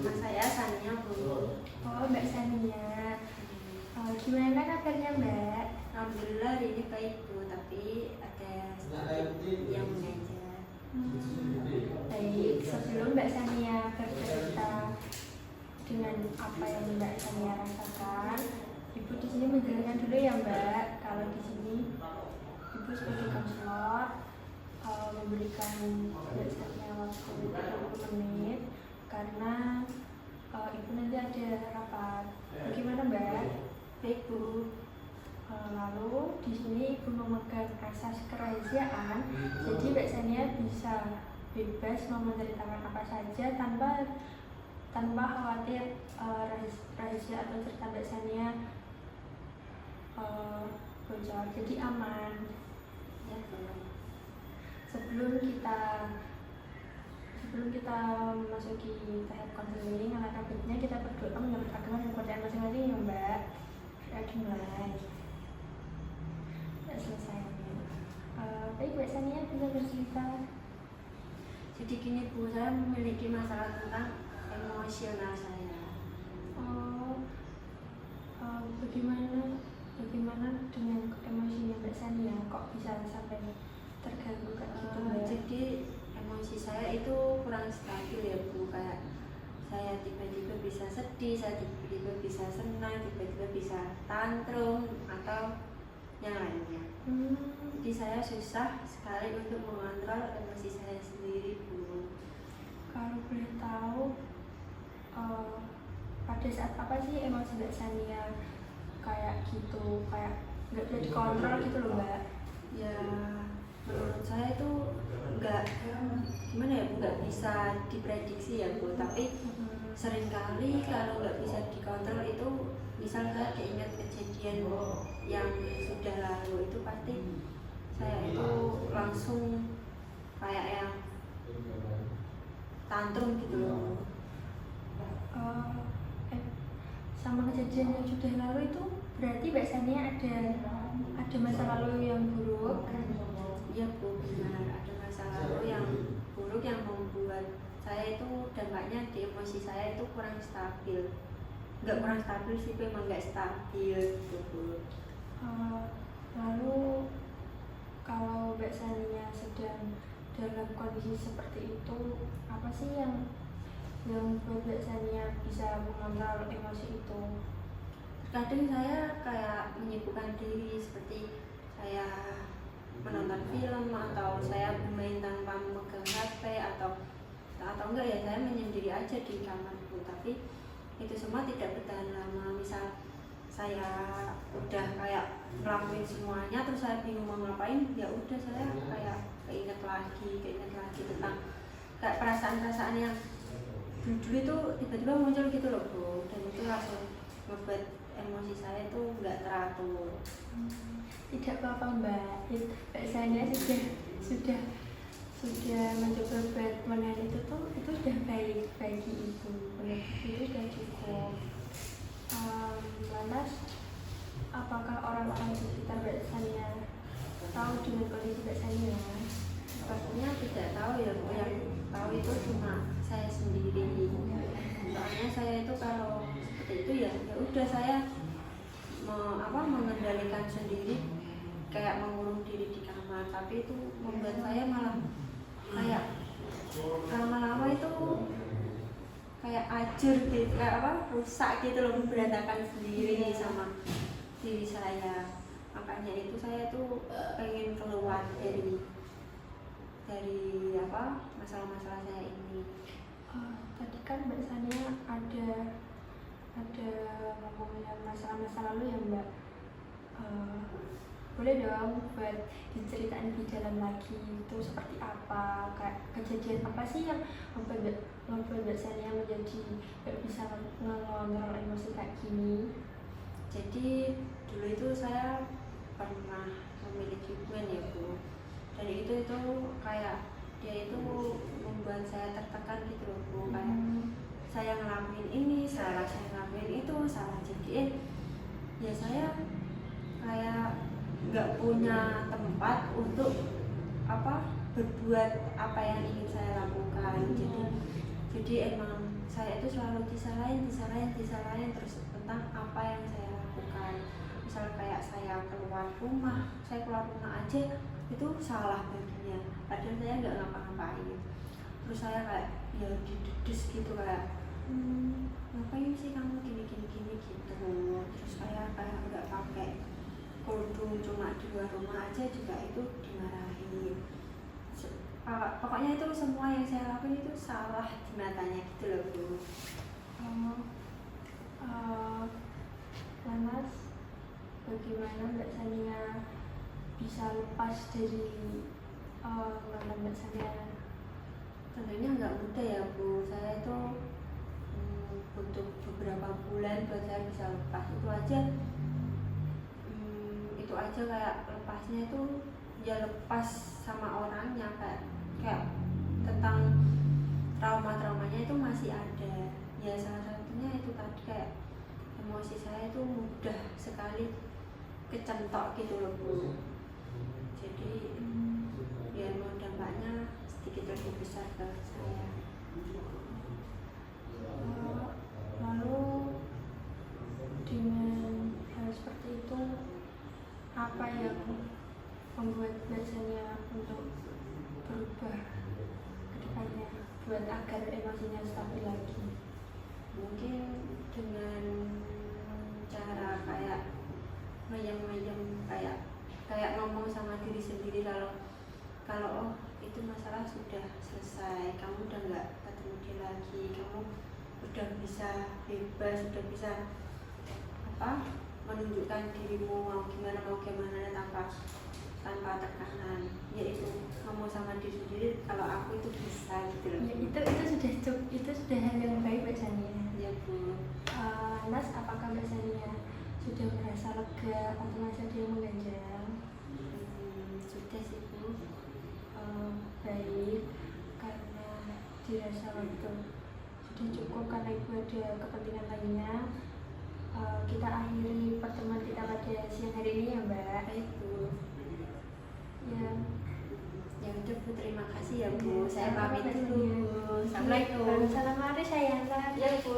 Nama saya Sania Bu. Oh, Mbak Sania. Gimana kabarnya Mbak? Alhamdulillah hari ini baik Bu, tapi ada sedikit yang mengajar. Baik, sebelum Mbak Sania bercerita dengan apa yang Mbak Sania rasakan, Ibu di sini menjelaskan dulu ya Mbak, kalau di sini Ibu sebagai konselor memberikan Mbak Sania waktu 20 menit karena Ibu nanti ada rapat. Bagaimana Mbak? Baik Bu. Lalu di sini Ibu memegang asas kerahasiaan, jadi Mbak Sania bisa bebas mau menceritakan apa saja tanpa khawatir rahasia atau cerita Mbak Sania bocor, jadi aman. Ya Bu. Sebelum kita memasuki tahap konseling, alangkah baiknya kita berdoa menurut agama dan kepercayaan masing-masing ya Mbak. Sudah dimulai. Sudah selesai. Baik Mbak Sania bisa bercerita. Jadi gini Bu, saya memiliki masalah tentang emosional saya. Bagaimana dengan emosinya Mbak Sania? Kok bisa sampai terganggu kayak gitu Mbak? Jadi emosi saya itu kurang stabil ya Bu, kayak saya tiba-tiba bisa sedih, saya tiba-tiba bisa senang, tiba-tiba bisa tantrum atau yang lainnya. Jadi saya susah sekali untuk mengontrol emosi saya sendiri Bu. Kalau boleh tahu pada saat apa sih emosi Mbak Sania kayak gitu, kayak nggak bisa dikontrol gitu loh Mbak? Ya menurut saya itu nggak gimana ya Bu, nggak bisa diprediksi ya Bu, tapi seringkali kalau nggak bisa dikontrol itu misal saya keinget kejadian yang sudah lalu itu pasti saya itu langsung kayak yang tantrum gitu loh. Sama kejadian yang sudah lalu itu berarti Mbak Sania ada masa lalu yang buruk? Iya Bu, benar, ada masa lalu yang buruk yang membuat saya itu dampaknya di emosi saya itu kurang stabil. Nggak kurang stabil sih, memang nggak stabil gitu Bu. Lalu kalau Mbak Sania sedang dalam kondisi seperti itu, apa sih yang membuat Mbak Sania bisa mengontrol emosi itu? Kadang saya kayak menyibukkan diri, seperti saya menonton film atau saya bermain tanpa memegang HP atau enggak ya saya menyendiri aja di kamar Bu. Tapi itu semua tidak bertahan lama. Misal saya udah kayak ngelakuin semuanya terus saya bingung mau ngapain, ya udah saya kayak keinget lagi tentang kayak perasaan-perasaan yang dulu itu tiba-tiba muncul gitu loh Bu, dan itu langsung membuat emosi saya itu nggak teratur. Tidak apa-apa Mbak, Mbak Sania sudah mencoba buat menahan itu sudah baik bagi Ibu, itu sudah cukup. Lantas apakah orang-orang di sekitar Mbak Sania tahu dengan kondisi Mbak Sania? Pastinya tidak tahu ya Bu, yang tahu itu cuma saya sendiri. Soalnya saya itu kalau seperti itu ya udah saya mengendalikan sendiri, kayak mengurung diri di kamar, tapi itu membuat saya malah kayak lama-lama itu kayak ajur gitu, kayak rusak gitu loh, berantakan sendiri sama diri saya. Makanya itu saya tuh pengen keluar dari masalah-masalah saya ini. Tadi kan Mbak Sania ada ngomongin masalah-masa lalu ya Mbak. Boleh dong buat diceritain lebih dalam lagi itu seperti apa, kayak kejadian apa sih yang membuat Mbak Sania menjadi nggak bisa mengontrol emosi kayak gini? Jadi dulu itu saya pernah memiliki hubungan ya Bu, dan itu kayak dia itu membuat saya tertekan gitu loh Bu, kayak saya ngelakuin ini salah, saya ngelakuin itu salah, jadi ya saya kayak nggak punya tempat untuk berbuat apa yang ingin saya lakukan. Jadi emang saya itu selalu disalahin terus tentang apa yang saya lakukan. Misal kayak saya keluar rumah aja itu salah baginya, padahal saya nggak ngapa-ngapain. Terus saya kayak ya didedes gitu, kayak ngapain sih kamu gini gitu. Terus saya kayak nggak pakai kerudung, cuma di luar rumah aja juga itu dimarahin. Pokoknya itu semua yang saya lakuin itu salah di matanya gitu loh Bu. Mas, bagaimana Mbak Sania bisa lepas dari mantan Mbak Sania? Tentunya nggak mudah ya Bu, saya itu butuh beberapa bulan buat saya bisa lepas. Itu aja kayak lepasnya itu ya lepas sama orangnya, kayak tentang traumanya itu masih ada ya. Salah satunya itu tadi, kayak emosi saya itu mudah sekali kecentok gitu loh Bu. Jadi ya emang dampaknya sedikit lebih besar ke saya. Lalu dengan hal seperti itu, apa yang membuat biasanya untuk berubah ke depannya buat agar emosinya stabil lagi? Mungkin dengan cara kayak ngeyem kayak ngomong sama diri sendiri, kalau oh itu masalah sudah selesai, kamu udah nggak ketemu dia lagi, kamu udah bisa bebas, udah bisa menunjukkan dirimu mau gimana tanpa tekanan. Yaitu ngomong sama diri sendiri kalau aku itu bisa gitu loh. Ya, itu sudah hal yang baik Mbak Sania. Ya Bu. Mas, apakah Mbak Sania sudah merasa lega atau masih ada yang mengganjal? Sudah sih Bu. Baik, karena dirasa waktu sudah cukup karena ibu ada kepentingan lainnya, kita akhiri pertemuan kita pada siang hari ini ya Mbak. Baik Bu. Ya udah Bu, terima kasih ya Bu. Ya, Saya pamit dulu. Assalamualaikum. Salam mari sayang. Ya Bu.